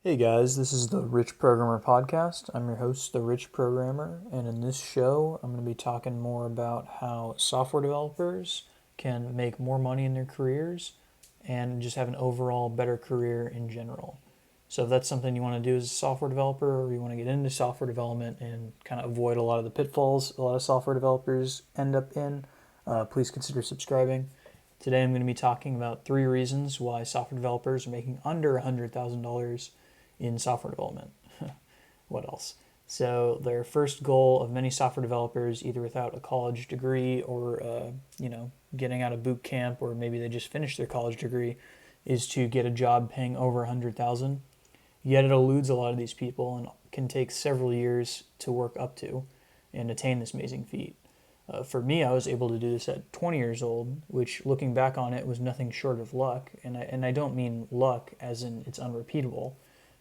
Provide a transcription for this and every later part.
Hey guys, this is the Rich Programmer Podcast. I'm your host, the Rich Programmer, and in this show, I'm going to be talking more about how software developers can make more money in their careers and just have an overall better career in general. So, if that's something you want to do as a software developer, or you want to get into software development and kind of avoid a lot of the pitfalls a lot of software developers end up in, please consider subscribing. Today, I'm going to be talking about 3 reasons why software developers are making under $100,000 in software development. What else? So their first goal of many software developers, either without a college degree or getting out of boot camp, or maybe they just finished their college degree, is to get a job paying over 100,000. Yet it eludes a lot of these people and can take several years to work up to and attain this amazing feat. For me, I was able to do this at 20 years old, which, looking back on it, was nothing short of luck. And I don't mean luck as in it's unrepeatable.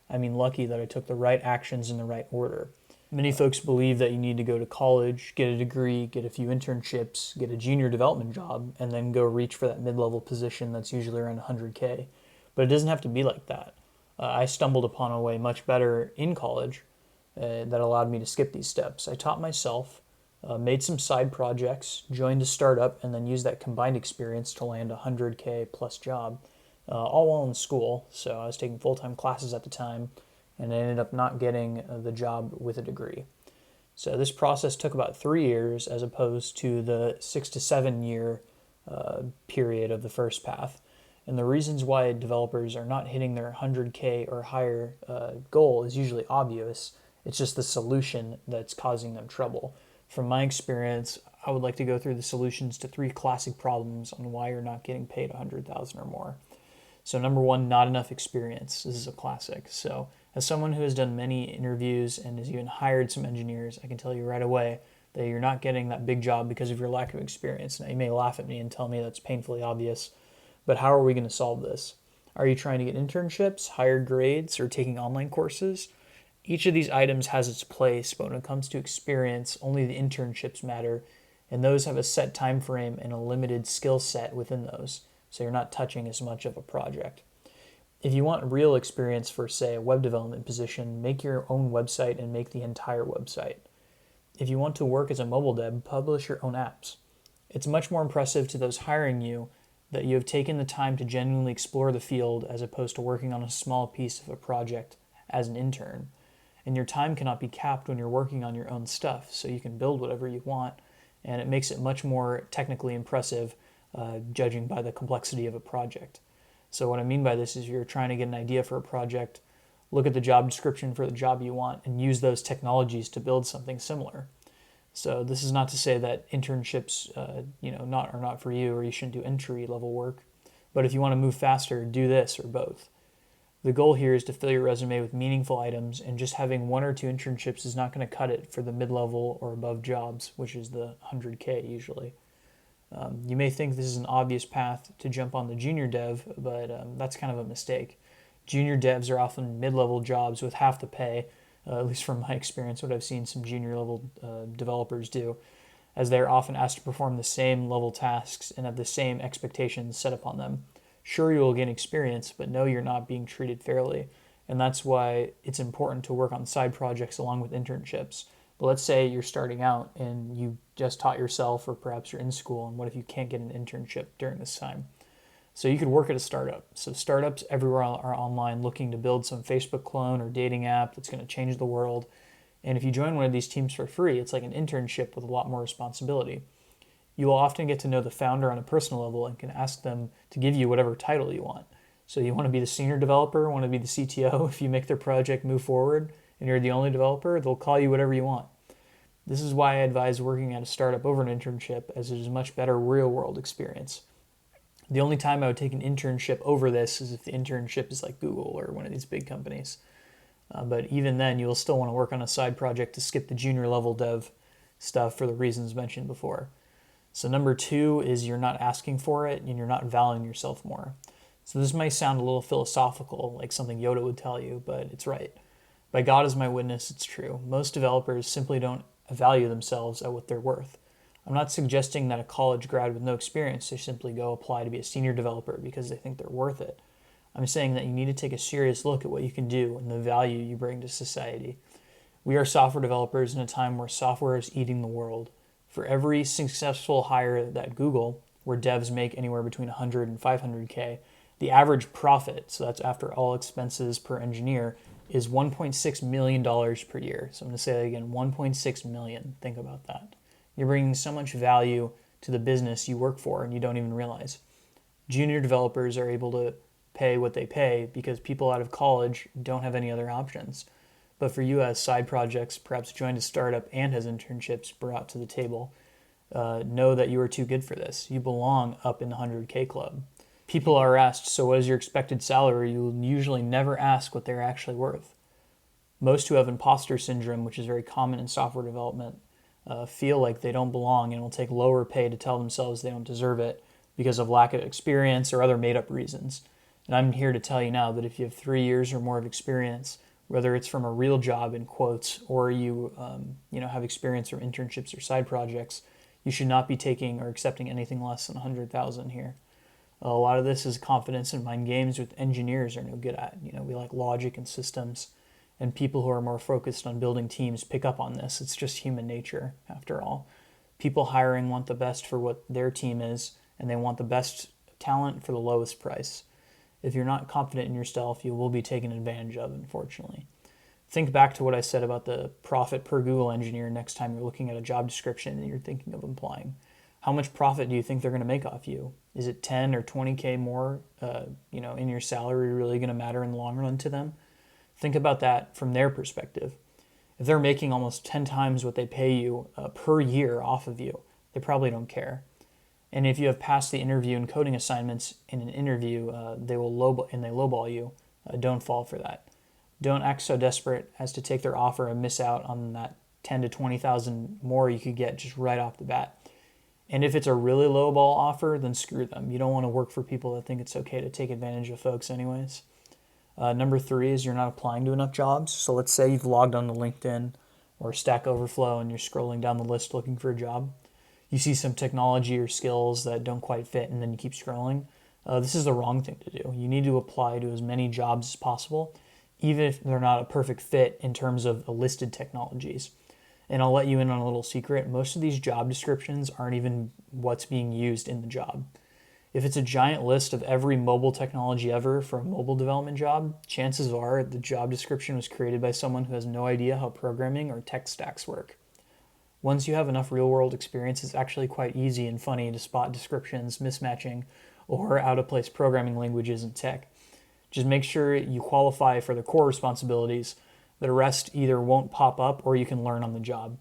I mean lucky that I took the right actions in the right order. Many folks believe that you need to go to college, get a degree, get a few internships, get a junior development job, and then go reach for that mid-level position that's usually around 100K. But it doesn't have to be like that. I stumbled upon a way much better in college that allowed me to skip these steps. I taught myself, made some side projects, joined a startup, and then used that combined experience to land a 100K plus job, all while in school. So I was taking full-time classes at the time, and I ended up not getting the job with a degree. So this process took about 3 years as opposed to the 6 to 7 year period of the first path. And the reasons why developers are not hitting their 100K or higher goal is usually obvious. It's just the solution that's causing them trouble. From my experience, I would like to go through the solutions to 3 classic problems on why you're not getting paid 100,000 or more. So number 1, not enough experience. This is a classic. So as someone who has done many interviews and has even hired some engineers, I can tell you right away that you're not getting that big job because of your lack of experience. Now, you may laugh at me and tell me that's painfully obvious, but how are we going to solve this? Are you trying to get internships, higher grades, or taking online courses? Each of these items has its place, but when it comes to experience, only the internships matter, and those have a set time frame and a limited skill set within those, so you're not touching as much of a project. If you want real experience for, say, a web development position, make your own website and make the entire website. If you want to work as a mobile dev, publish your own apps. It's much more impressive to those hiring you that you have taken the time to genuinely explore the field as opposed to working on a small piece of a project as an intern. And your time cannot be capped when you're working on your own stuff, so you can build whatever you want, and it makes it much more technically impressive, judging by the complexity of a project. So what I mean by this is, if you're trying to get an idea for a project, look at the job description for the job you want and use those technologies to build something similar. So this is not to say that internships are not for you, or you shouldn't do entry level work. But if you want to move faster, do this or both. The goal here is to fill your resume with meaningful items, and just having 1 or 2 internships is not going to cut it for the mid-level or above jobs, which is the 100K usually. You may think this is an obvious path to jump on the junior dev, but that's kind of a mistake. Junior devs are often mid-level jobs with half the pay, at least from my experience, what I've seen some junior level developers do, as they're often asked to perform the same level tasks and have the same expectations set upon them. Sure, you will gain experience, but no, you're not being treated fairly. And that's why it's important to work on side projects along with internships. But let's say you're starting out and you just taught yourself, or perhaps you're in school, and what if you can't get an internship during this time? So you could work at a startup. So startups everywhere are online looking to build some Facebook clone or dating app that's going to change the world. And if you join one of these teams for free, it's like an internship with a lot more responsibility. You will often get to know the founder on a personal level and can ask them to give you whatever title you want. So you want to be the senior developer, want to be the CTO. If you make their project move forward and you're the only developer, they'll call you whatever you want. This is why I advise working at a startup over an internship, as it is a much better real-world experience. The only time I would take an internship over this is if the internship is like Google or one of these big companies. But even then, you'll still want to work on a side project to skip the junior level dev stuff for the reasons mentioned before. So number 2 is you're not asking for it and you're not valuing yourself more. So this might sound a little philosophical, like something Yoda would tell you, but it's right. By God as my witness, it's true. Most developers simply don't value themselves at what they're worth. I'm not suggesting that a college grad with no experience should simply go apply to be a senior developer because they think they're worth it. I'm saying that you need to take a serious look at what you can do and the value you bring to society. We are software developers in a time where software is eating the world. For every successful hire at Google, where devs make anywhere between 100 and 500K, the average profit, so that's after all expenses per engineer, is $1.6 million per year. So I'm going to say that again, 1.6 million. Think about that. You're bringing so much value to the business you work for and you don't even realize. Junior developers are able to pay what they pay because people out of college don't have any other options. But for you as side projects, perhaps joined a startup and has internships brought to the table, know that you are too good for this. You belong up in the 100K club. People are asked, so what is your expected salary? You will usually never ask what they're actually worth. Most who have imposter syndrome, which is very common in software development, feel like they don't belong and will take lower pay to tell themselves they don't deserve it because of lack of experience or other made-up reasons. And I'm here to tell you now that if you have 3 years or more of experience, whether it's from a real job in quotes or you have experience from internships or side projects, you should not be taking or accepting anything less than 100,000 here. A lot of this is confidence and mind games with engineers are no good at. We like logic and systems, and people who are more focused on building teams pick up on this. It's just human nature, after all. People hiring want the best for what their team is, and they want the best talent for the lowest price. If you're not confident in yourself, you will be taken advantage of, unfortunately. Think back to what I said about the profit per Google engineer next time you're looking at a job description and you're thinking of applying. How much profit do you think they're going to make off you? Is it 10 or 20K more, in your salary really going to matter in the long run to them? Think about that from their perspective. If they're making almost 10 times what they pay you per year off of you, they probably don't care. And if you have passed the interview and coding assignments in an interview, they lowball you. Don't fall for that. Don't act so desperate as to take their offer and miss out on that 10 to 20,000 more you could get just right off the bat. And if it's a really lowball offer, then screw them. You don't want to work for people that think it's okay to take advantage of folks anyways. Number 3 is you're not applying to enough jobs. So let's say you've logged on to LinkedIn or Stack Overflow and you're scrolling down the list looking for a job. You see some technology or skills that don't quite fit and then you keep scrolling. This is the wrong thing to do. You need to apply to as many jobs as possible, even if they're not a perfect fit in terms of the listed technologies. And I'll let you in on a little secret. Most of these job descriptions aren't even what's being used in the job. If it's a giant list of every mobile technology ever for a mobile development job, chances are the job description was created by someone who has no idea how programming or tech stacks work. Once you have enough real-world experience, it's actually quite easy and funny to spot descriptions mismatching or out-of-place programming languages in tech. Just make sure you qualify for the core responsibilities. The rest either won't pop up or you can learn on the job.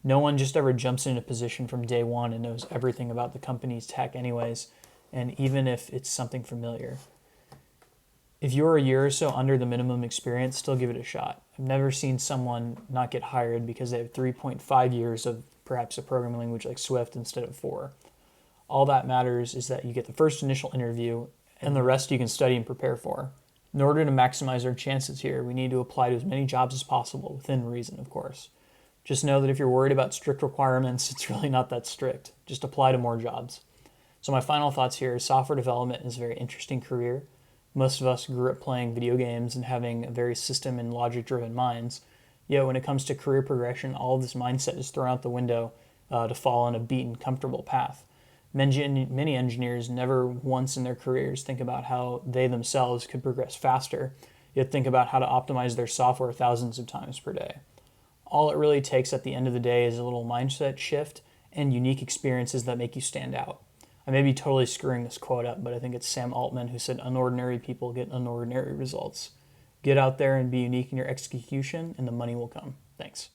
No one just ever jumps into a position from day one and knows everything about the company's tech anyways, and even if it's something familiar. If you're a year or so under the minimum experience, still give it a shot. I've never seen someone not get hired because they have 3.5 years of perhaps a programming language like Swift instead of 4. All that matters is that you get the first initial interview and the rest you can study and prepare for. In order to maximize our chances here, we need to apply to as many jobs as possible, within reason, of course. Just know that if you're worried about strict requirements, it's really not that strict. Just apply to more jobs. So my final thoughts here is software development is a very interesting career. Most of us grew up playing video games and having very system and logic-driven minds. Yet when it comes to career progression, all of this mindset is thrown out the window to fall on a beaten, comfortable path. Many engineers never once in their careers think about how they themselves could progress faster, yet think about how to optimize their software thousands of times per day. All it really takes at the end of the day is a little mindset shift and unique experiences that make you stand out. I may be totally screwing this quote up, but I think it's Sam Altman who said, "Unordinary people get unordinary results." Get out there and be unique in your execution, and the money will come. Thanks.